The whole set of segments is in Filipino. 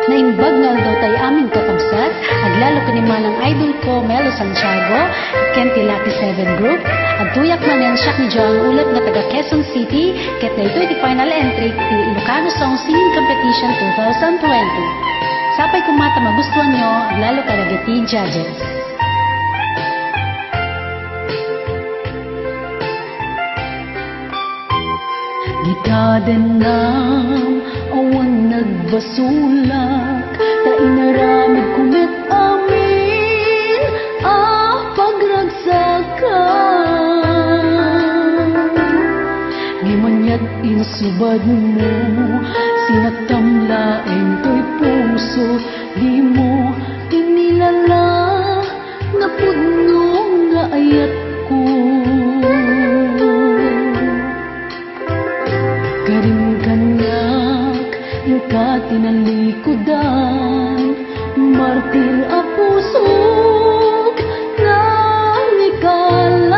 Naimbag nga daw tayo aming kakabsat, aglalo kanimalang idol ko Melo Santiago, ken Tilaki 7 Group, agtuyak manen siya ni Jo ang ulat nga taga Quezon City, ket na ito'y di final entry ti Ilocano Song Singing Competition 2020. Sapay kumata magustuhan nyo, aglalo karagati judges. Gitadenam awan nagbasulak, ta inaramid kumet amin pagragsakan. Ngimanyat insubad mo, sinagtamlaeng to'y puso, di mo inilala na pudno nga ayat ko. Karim-kanyak, ingka tinalikudan, martir a pusok, nang ikalang.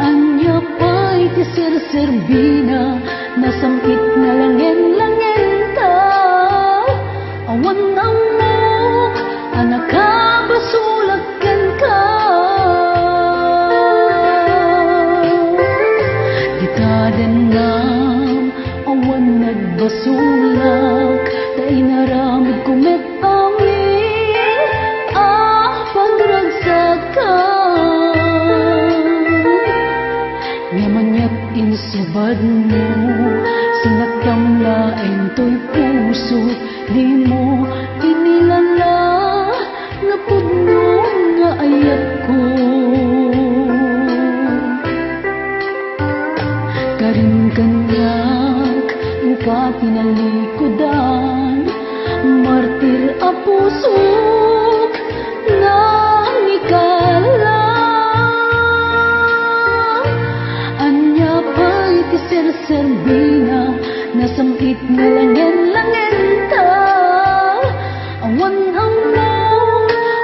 Anya pa'y tiser-serbina, nasampit na langen-langen ta. Awan ang mok, anak ka basulagkan ka. Gitadenam awan nagbasulak, ta inaramid kumet amin pagragsakan. Ngamanyak insubad mo, sinagtamlaeng to'y puso, di mo inilala na pudno nga ayat ko. Karim-kanyak, ingka tinalikudan, martir a pusok, nang ikalang. Anya pa'y tiser-serbina, nasampit na langen-langen ta. Awan ang mo,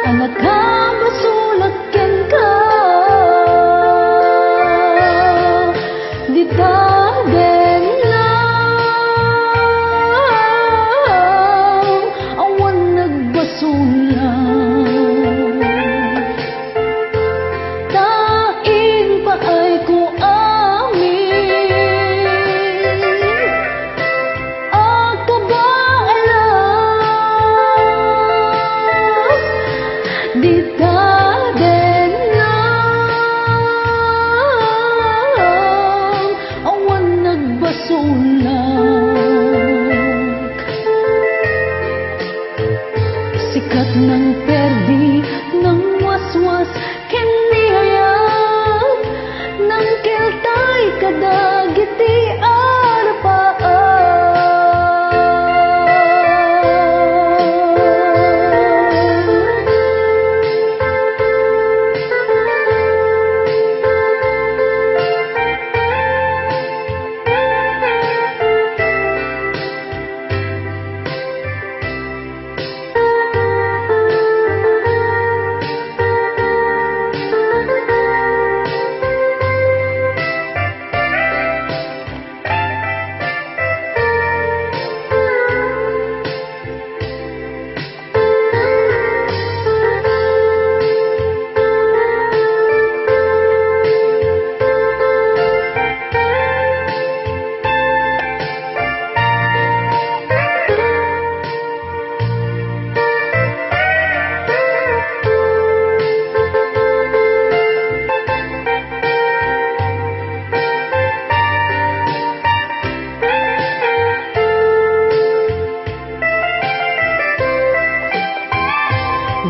anak ka basulagken ka. Gitadenam awan nagbasulak, tain paay ko amin agkabaalam. Gitadenam awan nagbasulak, sikat ng perdi ng waswas, kinihayag ng kiltay kadagiti arapaan.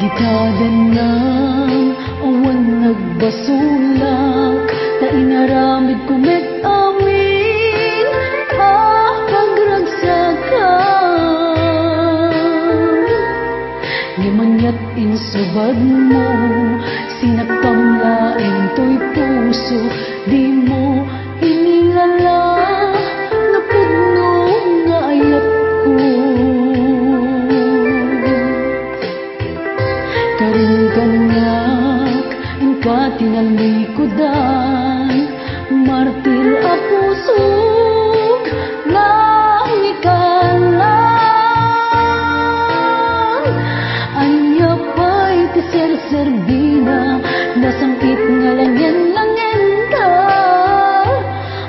Gitadenam awan nagbasulak, ta inaramid kumet amin pagragsakan. Ngimanyat insubad mo, sinagtamlaeng to'y puso, di mo inilala na pudno nga ayat ko. Karim-kanyak, ingka tinalikudan, martir a pusok, nang ikalang. Nasangkit nga langyan ka.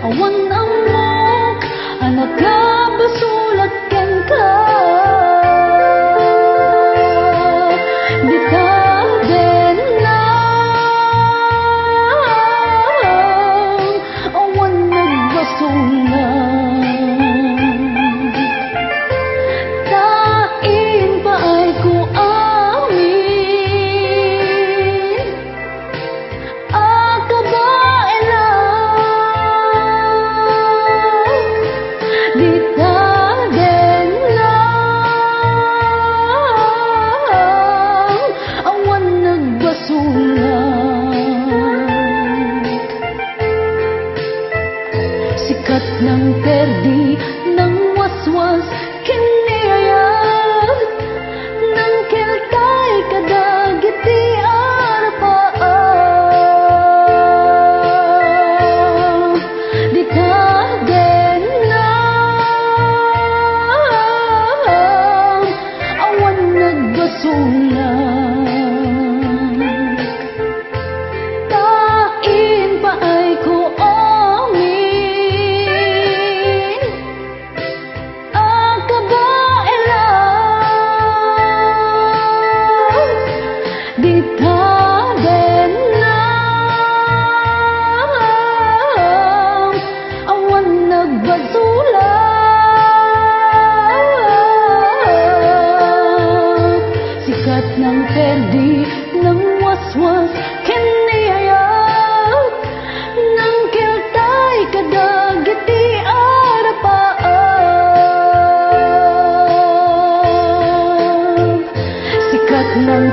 Awan amok, anak ka, basulat ken ka. Di ka din na, awan nagbasulat. Tain pa ay ko amin, akabae lang. Di ka din lang, awan nagbasulat. Sikat ng perdi, ng waswas, kiniyayat, ng keltay kadagiti arapaan. Di ka din lang, awan nagbasulat. Tain pa ay ko amin, akabae lang. Di ka din lang, awan nagbasulat. Sikat ng perdi, ng waswas, kiniyayat, ng keltay kadagiti arapaan. Sikat ng